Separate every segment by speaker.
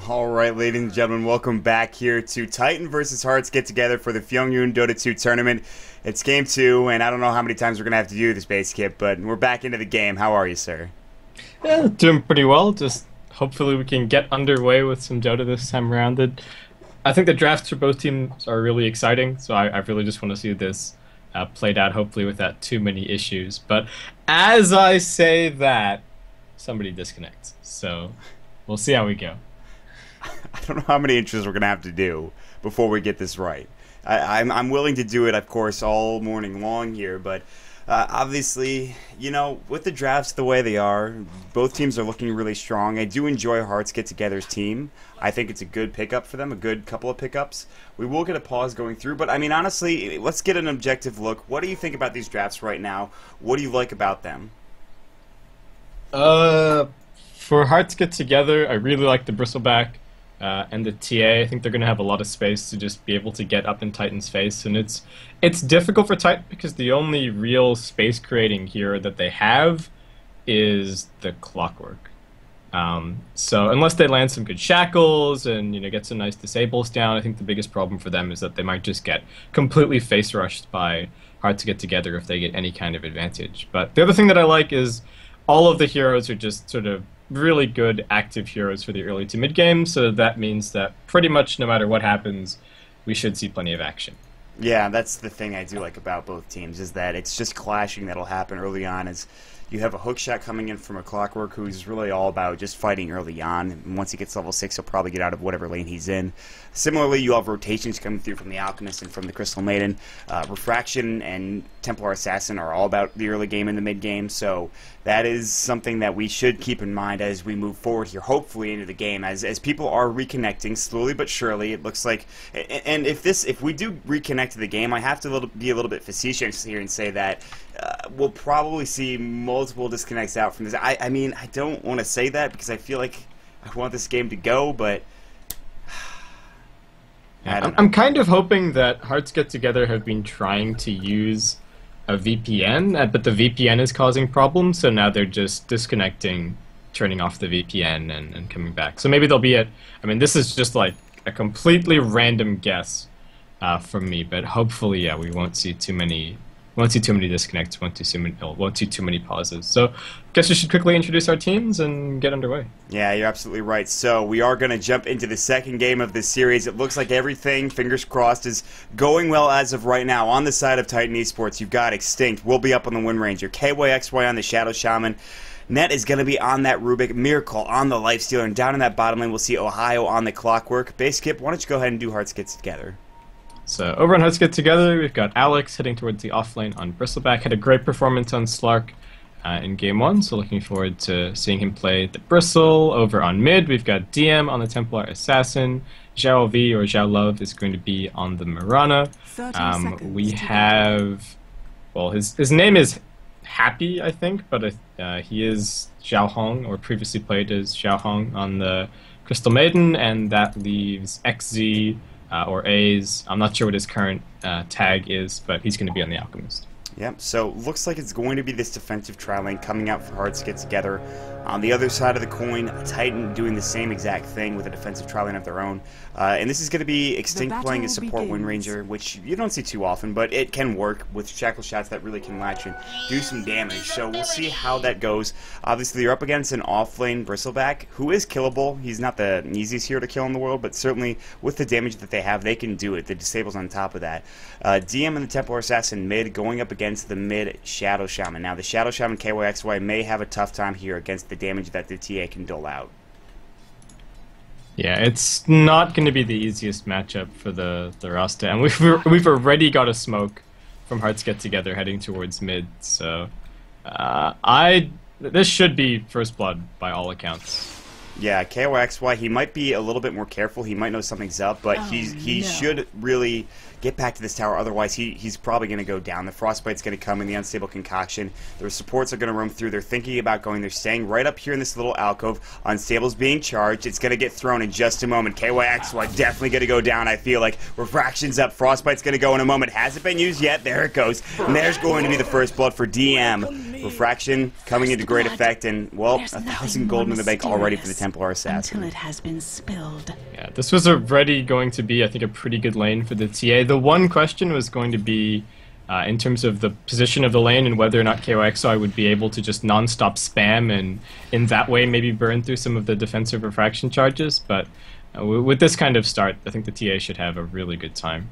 Speaker 1: Alright, ladies and gentlemen, welcome back here to Titan versus Hearts get together for the Fengyun Dota 2 tournament. It's game 2, and I don't know how many times we're going to have to do this base kit, but we're back into the game. How are you, sir?
Speaker 2: Yeah, doing pretty well. Just hopefully we can get underway with some Dota this time around. I think the drafts for both teams are really exciting, so I really just want to see this played out, hopefully without too many issues. But as I say that, somebody disconnects, so we'll see how we go.
Speaker 1: I don't know how many intros we're going to have to do before we get this right. I'm willing to do it, of course, all morning long here, but obviously, you know, with the drafts the way they are, both teams are looking really strong. I do enjoy Hearts Get Together's team. I think it's a good pickup for them, a good couple of pickups. We will get a pause going through, but I mean, honestly, let's get an objective look. What do you think about these drafts right now? What do you like about them?
Speaker 2: For Hearts Get Together, I really like the Bristleback. And the TA, I think they're going to have a lot of space to just be able to get up in Titan's face, and it's difficult for Titan because the only real space creating hero that they have is the Clockwork. So unless they land some good shackles and get some nice disables down, I think the biggest problem for them is that they might just get completely face rushed by Hearts Get Together if they get any kind of advantage. But the other thing that I like is all of the heroes are just sort of really good active heroes for the early to mid game, so that means that pretty much no matter what happens, we should see plenty of action.
Speaker 1: Yeah, that's the thing I do like about both teams, is that it's just clashing that'll happen early on. As you have a hook shot coming in from a Clockwork who's really all about just fighting early on. And once he gets level 6, he'll probably get out of whatever lane he's in. Similarly, you have rotations coming through from the Alchemist and from the Crystal Maiden. Refraction and Templar Assassin are all about the early game and the mid game, so that is something that we should keep in mind as we move forward here, hopefully into the game, as people are reconnecting slowly but surely. It looks like, and if we do reconnect to the game, I have to be a little bit facetious here and say that we'll probably see multiple disconnects out from this. I mean, I don't want to say that because I feel like I want this game to go, but
Speaker 2: I'm kind of hoping that Hearts Get Together have been trying to use a VPN, but the VPN is causing problems, so now they're just disconnecting, turning off the VPN, and coming back. So maybe they'll be at, I mean, this is just like a completely random guess from me, but hopefully, yeah, we won't see too many disconnects, won't see too many pauses. So, guess we should quickly introduce our teams and get underway.
Speaker 1: Yeah, you're absolutely right. So we are going to jump into the second game of this series. It looks like everything, fingers crossed, is going well as of right now. On the side of Titan Esports, you've got Extinct. We'll be up on the Wind Ranger. ky.xy on the Shadow Shaman. Net is going to be on that Rubik. Miracle on the Lifestealer. And down in that bottom lane, we'll see Ohio on the Clockwork. Base Kip, why don't you go ahead and do Hearts Gets Together?
Speaker 2: So over on Hearts Get Together, we've got Alex heading towards the off lane on Bristleback. Had a great performance on Slark in Game 1, so looking forward to seeing him play the Bristle. Over on mid, we've got DM on the Templar Assassin. Zhao V, or Zhao Love, is going to be on the Mirana. We have, well, his name is Happy, I think, but he is Zhao Hong, or previously played as Zhao Hong on the Crystal Maiden, and that leaves XZ, or A's. I'm not sure what his current tag is, but he's going to be on the Alchemist.
Speaker 1: Yep, so looks like it's going to be this defensive tri lane coming out for Hearts Get Together. On the other side of the coin, Titan doing the same exact thing with a defensive tri lane of their own. And this is going to be Extinct playing a support Wind Ranger, which you don't see too often, but it can work with shackle shots that really can latch and do some damage. So we'll see how that goes. Obviously, you're up against an off-lane Bristleback, who is killable. He's not the easiest hero to kill in the world, but certainly with the damage that they have, they can do it. The disables on top of that. DM and the Templar Assassin mid going up against the mid Shadow Shaman. Now, the Shadow Shaman ky.xy may have a tough time here against the damage that the TA can dole out.
Speaker 2: Yeah, it's not going to be the easiest matchup for the roster, and we've already got a smoke from Hearts Get Together heading towards mid, so this should be first blood by all accounts.
Speaker 1: Yeah, ky.xy, he might be a little bit more careful. He might know something's up, but he should really get back to this tower. Otherwise, he's probably going to go down. The Frostbite's going to come in, the Unstable Concoction. Their supports are going to roam through. They're thinking about going. They're staying right up here in this little alcove. Unstable's being charged. It's going to get thrown in just a moment. ky.xy definitely going to go down, I feel like. Refraction's up. Frostbite's going to go in a moment. Hasn't been used yet. There it goes. And there's going to be the first blood for DM. Refraction coming into great effect, and, well, 1,000 gold in the bank already for the Templar Assassin.
Speaker 3: Until it has been spilled.
Speaker 2: Yeah, this was already going to be, I think, a pretty good lane for the TA. The one question was going to be in terms of the position of the lane and whether or not ky.xy would be able to just non-stop spam and in that way maybe burn through some of the defensive refraction charges. But with this kind of start, I think the TA should have a really good time.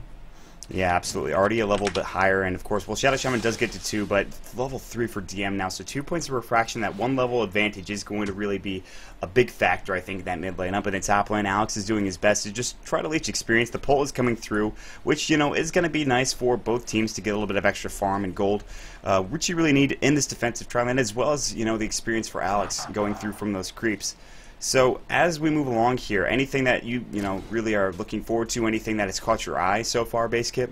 Speaker 1: Yeah, absolutely. Already a level bit higher, and of course, well, Shadow Shaman does get to 2, but level 3 for DM now, so 2 points of refraction. That 1 level advantage is going to really be a big factor, I think, in that mid lane. Up in the top lane, Alex is doing his best to just try to leech experience. The pull is coming through, which, you know, is going to be nice for both teams to get a little bit of extra farm and gold, which you really need in this defensive tri lane, as well as, you know, the experience for Alex going through from those creeps. So as we move along here, anything that you really are looking forward to, anything that has caught your eye so far, Basekip?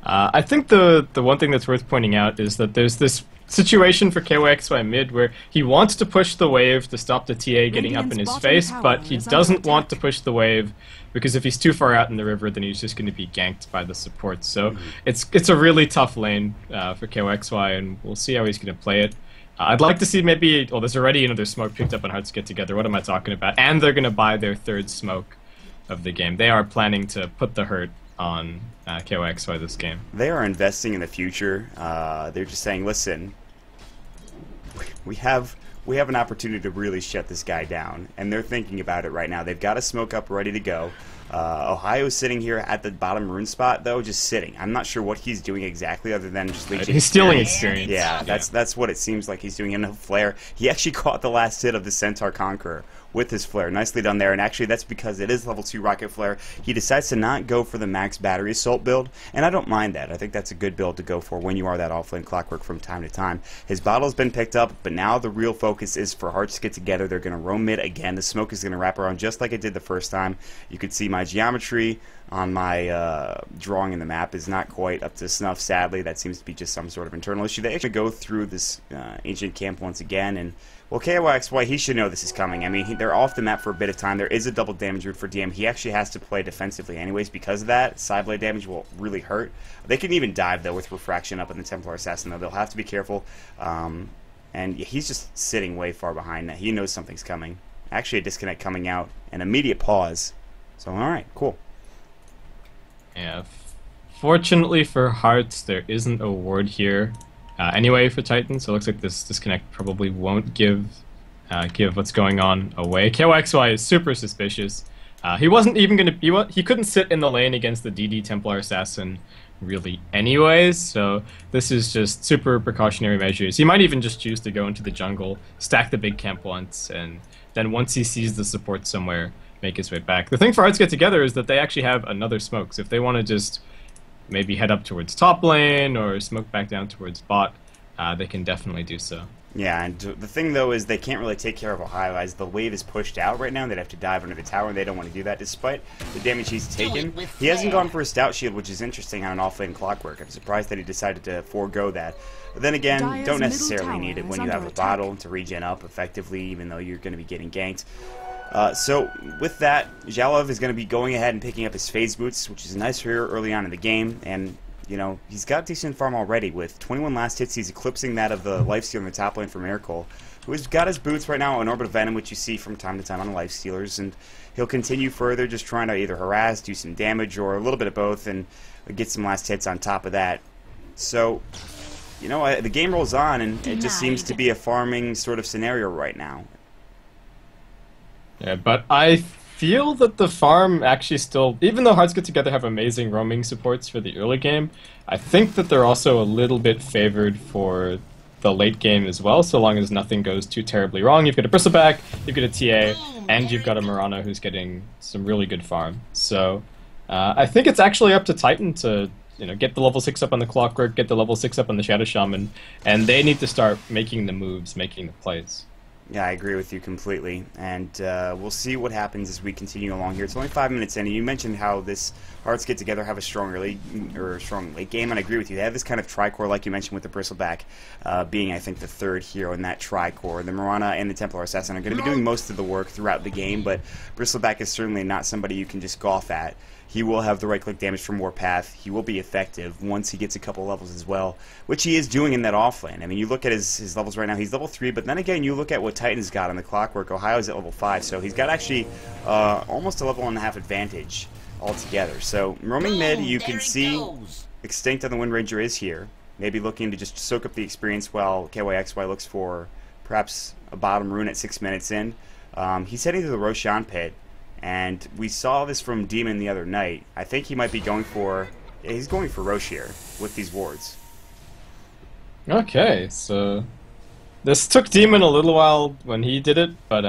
Speaker 2: I think the one thing that's worth pointing out is that there's this situation for ky.xy mid where he wants to push the wave to stop the TA getting up in his face, but he doesn't want to push the wave because if he's too far out in the river, then he's just going to be ganked by the support. So it's a really tough lane for ky.xy, and we'll see how he's going to play it. I'd like to see maybe, well, there's already another smoke picked up on Hearts Get Together. What am I talking about? And they're going to buy their 3rd smoke of the game. They are planning to put the hurt on ky.xy this game.
Speaker 1: They are investing in the future. They're just saying, listen, we have an opportunity to really shut this guy down, and they're thinking about it right now. They've got a smoke up ready to go. Ohio's sitting here at the bottom rune spot, though, just sitting. I'm not sure what he's doing exactly, other than just leeching.
Speaker 2: He's stealing experience.
Speaker 1: Yeah, that's what it seems like he's doing. In a flare, he actually caught the last hit of the Centaur Conqueror with his flare. Nicely done there, and actually that's because it is level 2 rocket flare. He decides to not go for the max battery assault build, and I don't mind that. I think that's a good build to go for when you are that offlane clockwork from time to time. His bottle's been picked up, but now the real focus is for Hearts to get together. They're going to roam mid again. The smoke is going to wrap around just like it did the first time. You could see my geometry on my drawing in the map is not quite up to snuff, sadly. That seems to be just some sort of internal issue. They actually go through this ancient camp once again, and well, ky.xy, he should know this is coming. I mean, they're off the map for a bit of time. There is a double damage route for DM. He actually has to play defensively anyways because of that. Sideblade damage will really hurt. They can even dive, though, with Refraction up in the Templar Assassin, though. They'll have to be careful. And he's just sitting way far behind that. He knows something's coming. Actually, a disconnect coming out. An immediate pause. So, alright, cool.
Speaker 2: Yeah. Fortunately for Hearts, there isn't a ward here. Anyway, for Titan, so it looks like this disconnect probably won't give what's going on away. ky.xy is super suspicious. He wasn't even going to. He couldn't sit in the lane against the DD Templar Assassin really anyways, so this is just super precautionary measures. He might even just choose to go into the jungle, stack the big camp once, and then once he sees the support somewhere, make his way back. The thing for Hearts Get Together is that they actually have another smoke, so if they want to just maybe head up towards top lane or smoke back down towards bot, they can definitely do so.
Speaker 1: Yeah, and the thing, though, is they can't really take care of Ohio as the wave is pushed out right now. They'd have to dive under the tower, and they don't want to do that. Despite the damage he's taken, he hasn't gone for a stout shield, which is interesting on an offlane clockwork. I'm surprised that he decided to forego that. But then again, don't necessarily need it when you have a bottle to regen up effectively, even though you're going to be getting ganked. So with that, Jalov is going to be going ahead and picking up his phase boots, which is nice here early on in the game, and you know, he's got decent farm already. With 21 last hits, he's eclipsing that of the lifesteal in the top lane for Miracle, who has got his boots right now on Orbital Venom, which you see from time to time on lifestealers, and he'll continue further, just trying to either harass, do some damage, or a little bit of both, and get some last hits on top of that. So, you know, the game rolls on, and it just seems to be a farming sort of scenario right now.
Speaker 2: Yeah, but I feel that the farm actually still, even though Hearts Get Together have amazing roaming supports for the early game, I think that they're also a little bit favored for the late game as well, so long as nothing goes too terribly wrong. You've got a Bristleback, you've got a TA, and you've got a Mirana who's getting some really good farm. So I think it's actually up to Titan to get the level 6 up on the Clockwork, get the level 6 up on the Shadow Shaman, and they need to start making the moves, making the plays.
Speaker 1: Yeah, I agree with you completely, and we'll see what happens as we continue along here. It's only 5 minutes in, and you mentioned how this Hearts Get Together have a strong early or strong late game, and I agree with you. They have this kind of tricore, like you mentioned, with the Bristleback being, I think, the third hero in that tricore. The Mirana and the Templar Assassin are going to be doing most of the work throughout the game, but Bristleback is certainly not somebody you can just golf at. he will have the right-click damage from Warpath. He will be effective once he gets a couple levels as well, which he is doing in that offlane. I mean, you look at his levels right now, he's level 3, but then again, you look at what Titan's got on the Clockwork. Ohio's at level 5, so he's got actually almost a level and a half advantage altogether. So, roaming mid, you can see Extinct on the Wind Ranger is here, maybe looking to just soak up the experience while ky.xy looks for perhaps a bottom rune at 6 minutes in. He's heading to the Ro16 pit. And we saw this from Demon the other night. I think he might be going for... Yeah, he's going for Roche here with these wards.
Speaker 2: Okay, so... This took Demon a little while when he did it, but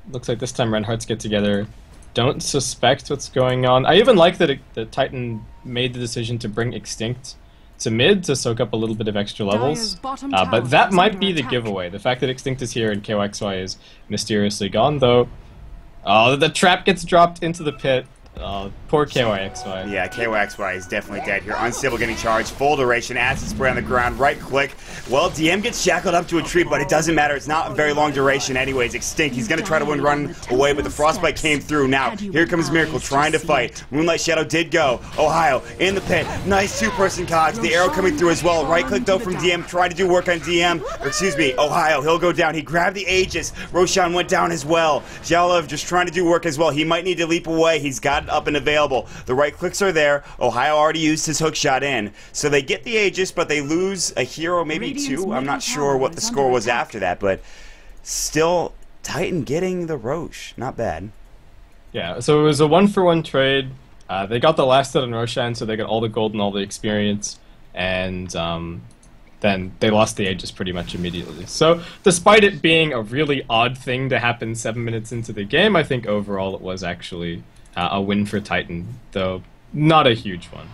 Speaker 2: looks like this time Reinhardt's get together. Don't suspect what's going on. I even like that the Titan made the decision to bring Extinct to mid to soak up a little bit of extra levels. But that might be the giveaway. The fact that Extinct is here and ky.xy is mysteriously gone, though. Oh, the trap gets dropped into the pit. Oh, poor ky.xy.
Speaker 1: Yeah, ky.xy is definitely dead here. Unstable getting charged. Full duration. Acid spray on the ground. Right click. Well, DM gets shackled up to a tree, but it doesn't matter. It's not a very long duration anyways. Extinct. He's going to try to run away, but the Frostbite came through. Now, here comes Miracle trying to fight. Moonlight Shadow did go. Ohio in the pit. Nice two-person cogs. The arrow coming through as well. Right click, though, from DM. Trying to do work on DM. Or, excuse me, Ohio. He'll go down. He grabbed the Aegis. Roshan went down as well. Jalov just trying to do work as well. He might need to leap away. He's got it up and available. The right clicks are there. Ohio already used his hook shot in. So they get the Aegis, but they lose a hero, maybe two. I'm not sure what the score was after that, but still, Titan getting the Roche. Not bad.
Speaker 2: Yeah, so it was a 1-for-1 trade. They got the last hit on Roshan, so they got all the gold and all the experience, and then they lost the Aegis pretty much immediately. So, despite it being a really odd thing to happen 7 minutes into the game, I think overall it was actually a win for Titan, though not a huge one.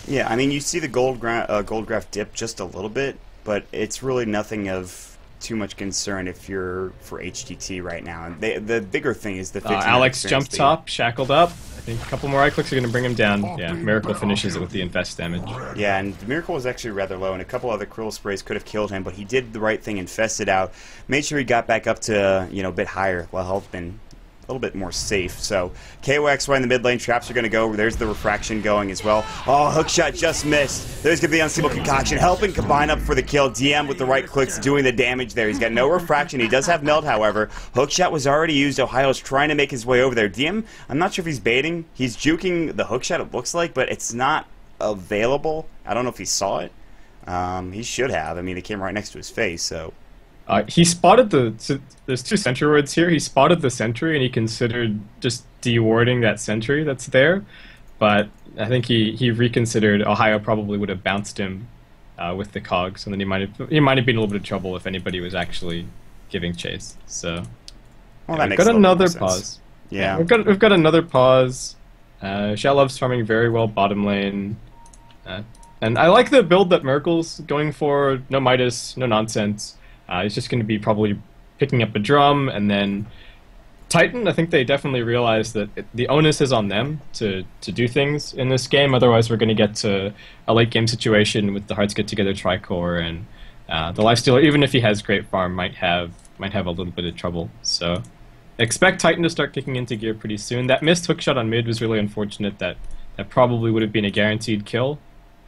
Speaker 1: Yeah, I mean, you see the gold graph dip just a little bit, but it's really nothing of too much concern if you're for HGT right now. And the bigger thing is the 15
Speaker 2: Alex jumped top, shackled up. I think a couple more eye clicks are going to bring him down. Yeah, Miracle finishes it with the infest damage.
Speaker 1: Yeah, and the Miracle was actually rather low, and a couple other cruel sprays could have killed him, but he did the right thing, infested out, made sure he got back up to, a bit higher, while health been a little bit more safe. So ky.xy in the mid lane, traps are going to go. There's the refraction going as well. Oh, hookshot just missed. There's going to be unstable concoction, helping combine up for the kill. DM with the right clicks doing the damage there. He's got no refraction. He does have meld, however. Hookshot was already used. Ohio's trying to make his way over there. DM, I'm not sure if he's baiting. He's juking the hookshot, it looks like, but it's not available. I don't know if he saw it. He should have. I mean, it came right next to his face, so...
Speaker 2: He spotted there's two sentry wards here. He spotted the sentry and he considered just dewarding that sentry that's there. But I think he reconsidered. Ohio probably would have bounced him with the cogs, and then he might have been in a little bit of trouble if anybody was actually giving chase. So
Speaker 1: well,
Speaker 2: we've got another pause.
Speaker 1: Yeah,
Speaker 2: we've got another pause. Shalov's farming very well bottom lane. And I like the build that Miracle's going for. No Midas, no nonsense. He's just going to be probably picking up a drum, and then Titan, I think they definitely realize that the onus is on them to do things in this game. Otherwise, we're going to get to a late game situation with the Hearts Get Together Tricore, and the Lifestealer, even if he has great farm, might have a little bit of trouble. So expect Titan to start kicking into gear pretty soon. That missed hookshot on mid was really unfortunate. That probably would have been a guaranteed kill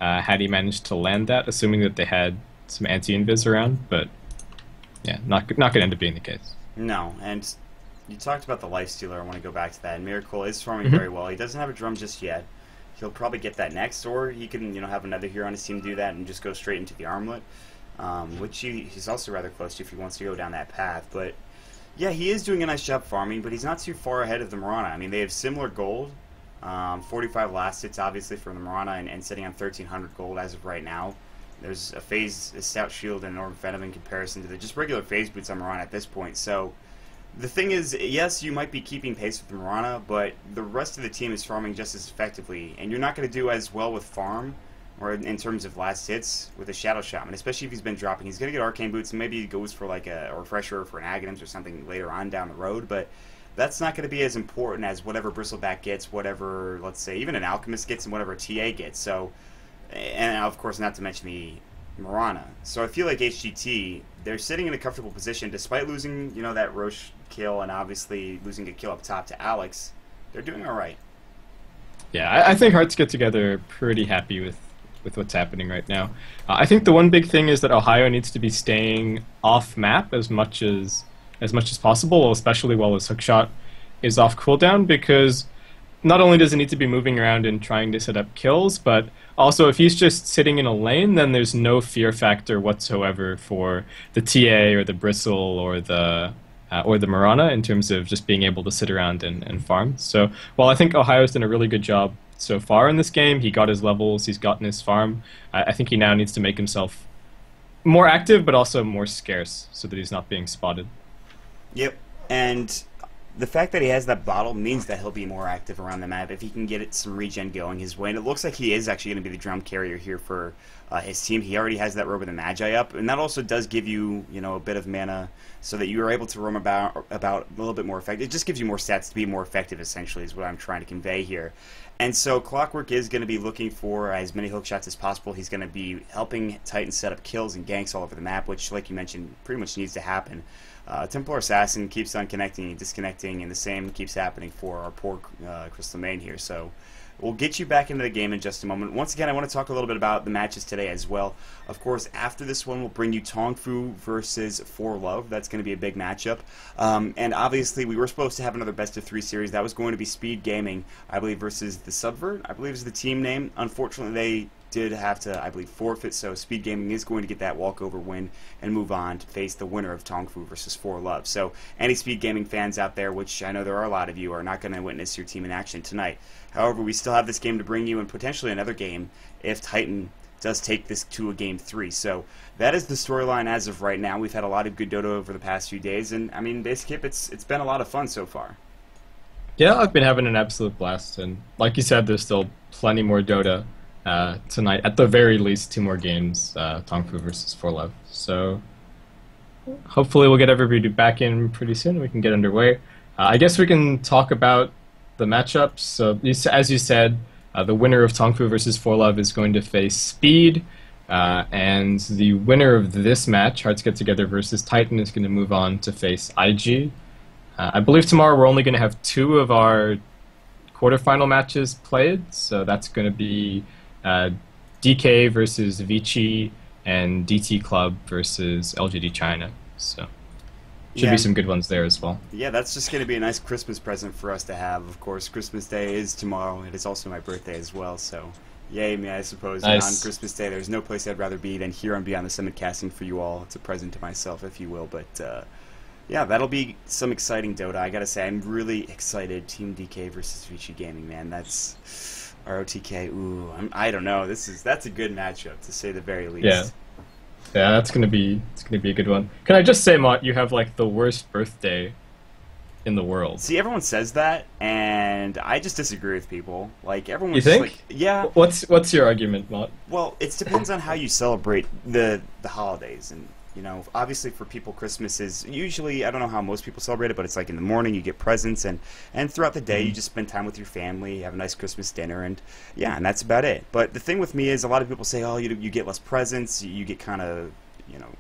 Speaker 2: had he managed to land that, assuming that they had some anti-invis around, but yeah, not going to end up being the case.
Speaker 1: No, and you talked about the Lifestealer. I want to go back to that. And Miracle is farming very well. He doesn't have a drum just yet. He'll probably get that next, or he can have another hero on his team do that and just go straight into the armlet, which he's also rather close to if he wants to go down that path. But yeah, he is doing a nice job farming, but he's not too far ahead of the Mirana. I mean, they have similar gold. 45 last hits, obviously, for the Mirana, and sitting on 1,300 gold as of right now. There's a stout shield and an orb venom in comparison to the just regular phase boots on Mirana at this point. So the thing is, yes, you might be keeping pace with the Mirana, but the rest of the team is farming just as effectively, and you're not going to do as well with farm or in terms of last hits with a Shadow Shaman, especially if he's been dropping. He's going to get arcane boots, and maybe he goes for like a refresher for an Aghanims or something later on down the road, but that's not going to be as important as whatever Bristleback gets, whatever, let's say, even an Alchemist gets, and whatever TA gets. So, and of course, not to mention the Mirana. So I feel like HGT, they're sitting in a comfortable position despite losing, that Roche kill and obviously losing a kill up top to Alex. They're doing all right.
Speaker 2: Yeah, I think Hearts get together pretty happy with what's happening right now. I think the one big thing is that Ohio needs to be staying off map as much as possible, especially while his hookshot is off cooldown, because not only does he need to be moving around and trying to set up kills, but also if he's just sitting in a lane, then there's no fear factor whatsoever for the TA or the Bristle or the Marana in terms of just being able to sit around and farm. So while I think Ohio's done a really good job so far in this game, he got his levels, he's gotten his farm. I think he now needs to make himself more active, but also more scarce, so that he's not being spotted.
Speaker 1: Yep, and the fact that he has that bottle means that he'll be more active around the map if he can get some regen going his way. And it looks like he is actually going to be the drum carrier here for his team. He already has that Robe of the Magi up, and that also does give you, you know, a bit of mana so that you are able to roam about a little bit more effective. It just gives you more stats to be more effective, essentially, is what I'm trying to convey here. And so Clockwork is going to be looking for as many hook shots as possible. He's going to be helping Titan set up kills and ganks all over the map, which, like you mentioned, pretty much needs to happen. Templar Assassin keeps on connecting and disconnecting, and the same keeps happening for our poor Crystal Main here. So we'll get you back into the game in just a moment. Once again, I want to talk a little bit about the matches today as well. Of course, after this one, we'll bring you Tongfu versus For Love. That's going to be a big matchup. And obviously, we were supposed to have another best-of-3 series. That was going to be Speed Gaming, I believe, versus the Subvert, I believe is the team name. Unfortunately, they did have to, I believe, forfeit, so Speed Gaming is going to get that walkover win and move on to face the winner of Tongfu versus For Love. So any Speed Gaming fans out there, which I know there are a lot of you, are not going to witness your team in action tonight. However, we still have this game to bring you and potentially another game if Titan does take this to a Game 3. So that is the storyline as of right now. We've had a lot of good Dota over the past few days, and I mean, basically, it's been a lot of fun so far.
Speaker 2: Yeah, I've been having an absolute blast, and like you said, there's still plenty more Dota tonight. At the very least, 2 more games, Tongfu versus For Love. So hopefully we'll get everybody back in pretty soon and we can get underway. I guess we can talk about the matchups. So as you said, the winner of Tongfu versus For Love is going to face Speed, and the winner of this match, Hearts Get Together versus Titan, is going to move on to face IG. I believe tomorrow we're only going to have 2 of our quarterfinal matches played, so that's going to be DK versus Vici and DT Club versus LGD China. So should be some good ones there as well.
Speaker 1: Yeah, that's just going to be a nice Christmas present for us to have. Of course, Christmas Day is tomorrow. It is also my birthday as well, so yay me, I suppose. Nice. And on Christmas Day, there's no place I'd rather be than here on Beyond the Summit casting for you all. It's a present to myself, if you will, but yeah, that'll be some exciting Dota. I gotta say, I'm really excited. Team DK versus Vici Gaming, man. That's ROTK. Ooh, I don't know. That's a good matchup to say the very least.
Speaker 2: Yeah, it's gonna be a good one. Can I just say, Mott, you have like the worst birthday in the world.
Speaker 1: See, everyone says that, and I just disagree with people. Like everyone's
Speaker 2: you think?
Speaker 1: Like, yeah.
Speaker 2: What's your argument, Mott?
Speaker 1: Well, it depends on how you celebrate the holidays, and you know, obviously for people, Christmas is usually, I don't know how most people celebrate it, but it's like in the morning you get presents, and throughout the day you just spend time with your family, you have a nice Christmas dinner, and yeah, and that's about it. But the thing with me is a lot of people say, oh, you get less presents, you get kind of, you know,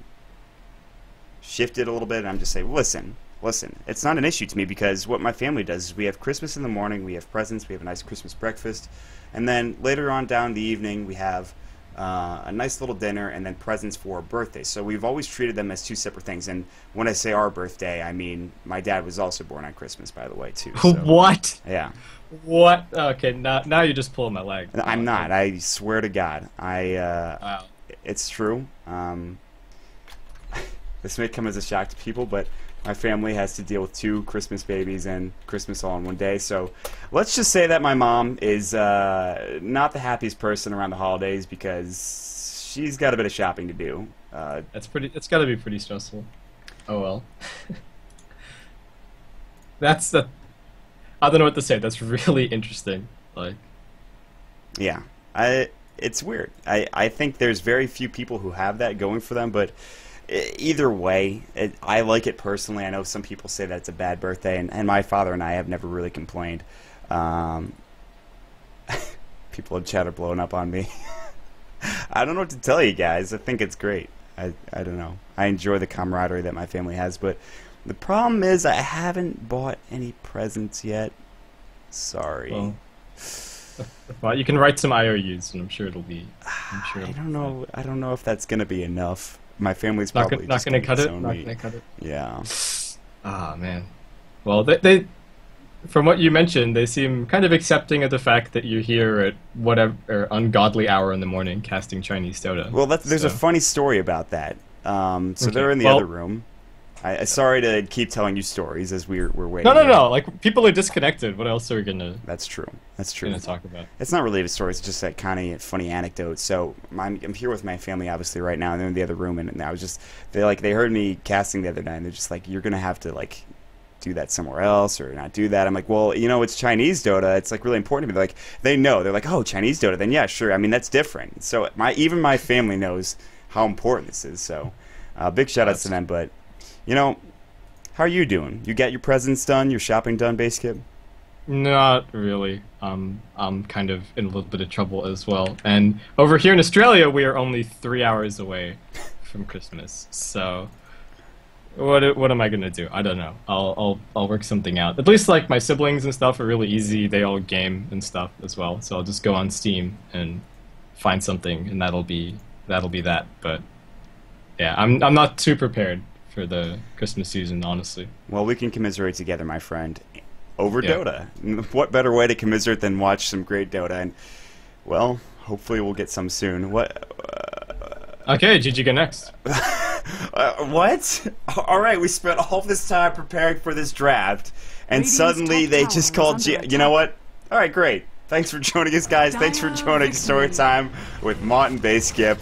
Speaker 1: shifted a little bit, and I'm just saying, listen, it's not an issue to me, because what my family does is we have Christmas in the morning, we have presents, we have a nice Christmas breakfast, and then later on down the evening we have a nice little dinner, and then presents for our birthday. So we've always treated them as 2 separate things. And when I say our birthday, I mean my dad was also born on Christmas, by the way, too. So,
Speaker 2: what?
Speaker 1: Yeah.
Speaker 2: What? Okay, now you're just pulling my leg.
Speaker 1: I'm not. I swear to God.
Speaker 2: Wow.
Speaker 1: It's true. This may come as a shock to people, but my family has to deal with 2 Christmas babies and Christmas all in one day. So let's just say that my mom is not the happiest person around the holidays, because she's got a bit of shopping to do.
Speaker 2: It's got to be pretty stressful. Oh well. I don't know what to say. That's really interesting. Like,
Speaker 1: yeah, it's weird. I think there's very few people who have that going for them, but either way, I like it personally. I know some people say that it's a bad birthday, and my father and I have never really complained. People in chat are blowing up on me. I don't know what to tell you guys. I think it's great. I don't know. I enjoy the camaraderie that my family has, but the problem is I haven't bought any presents yet. Sorry.
Speaker 2: Well, Well, you can write some IOUs, and I'm sure it'll be. I'm sure.
Speaker 1: I don't know. I don't know if that's gonna be enough. My family's
Speaker 2: Not,
Speaker 1: probably
Speaker 2: not
Speaker 1: just
Speaker 2: gonna cut it.
Speaker 1: disown
Speaker 2: Not
Speaker 1: me.
Speaker 2: gonna cut it.
Speaker 1: Yeah.
Speaker 2: Ah, man. Well, they from what you mentioned, they seem kind of accepting of the fact that you're here at whatever ungodly hour in the morning casting Chinese Dota.
Speaker 1: Well, there's a
Speaker 2: So-
Speaker 1: funny story about that. So
Speaker 2: Okay.
Speaker 1: they're in the
Speaker 2: Well-
Speaker 1: other room. Sorry to keep telling you stories as we're waiting.
Speaker 2: No. Like people are disconnected. What else are we gonna
Speaker 1: That's true. That's true.
Speaker 2: talk about?
Speaker 1: It's not really a story. It's just that kind of funny anecdote. So I'm here with my family, obviously, right now, and they're in the other room, and I was just they heard me casting the other night, and they're just like, "You're gonna have to like do that somewhere else or not do that." I'm like, "Well, you know, it's Chinese Dota. It's like really important to me." Like they know. They're like, "Oh, Chinese Dota. Then yeah, sure. I mean, that's different." So even my family knows how important this is. So big shout outs to them. But you know, how are you doing? You got your presents done? Your shopping done, Basekip?
Speaker 2: Not really. I'm kind of in a little bit of trouble as well. And over here in Australia, we are only 3 hours away from Christmas. So, what am I gonna do? I don't know. I'll work something out. At least like my siblings and stuff are really easy. They all game and stuff as well. So I'll just go on Steam and find something, and that'll be that. But yeah, I'm not too prepared for the Christmas season, honestly.
Speaker 1: Well, we can commiserate together, my friend, over
Speaker 2: Yeah.
Speaker 1: Dota. What better way to commiserate than watch some great Dota? And well, hopefully we'll get some soon. What?
Speaker 2: Okay, GG go next.
Speaker 1: What? All right, we spent all this time preparing for this draft, and
Speaker 3: Radiant's
Speaker 1: suddenly
Speaker 3: top
Speaker 1: they
Speaker 3: tower
Speaker 1: just
Speaker 3: is
Speaker 1: called.
Speaker 3: under
Speaker 1: You know
Speaker 3: attack.
Speaker 1: what? All right, great. Thanks for joining us, guys. Thanks for joining Story Time with Mont and Baseskip.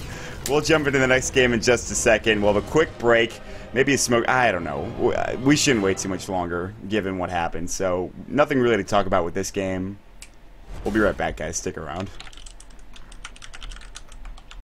Speaker 1: We'll jump into the next game in just a second. We'll have a quick break. Maybe a smoke. I don't know. We shouldn't wait too much longer, given what happened. So, nothing really to talk about with this game. We'll be right back, guys. Stick around.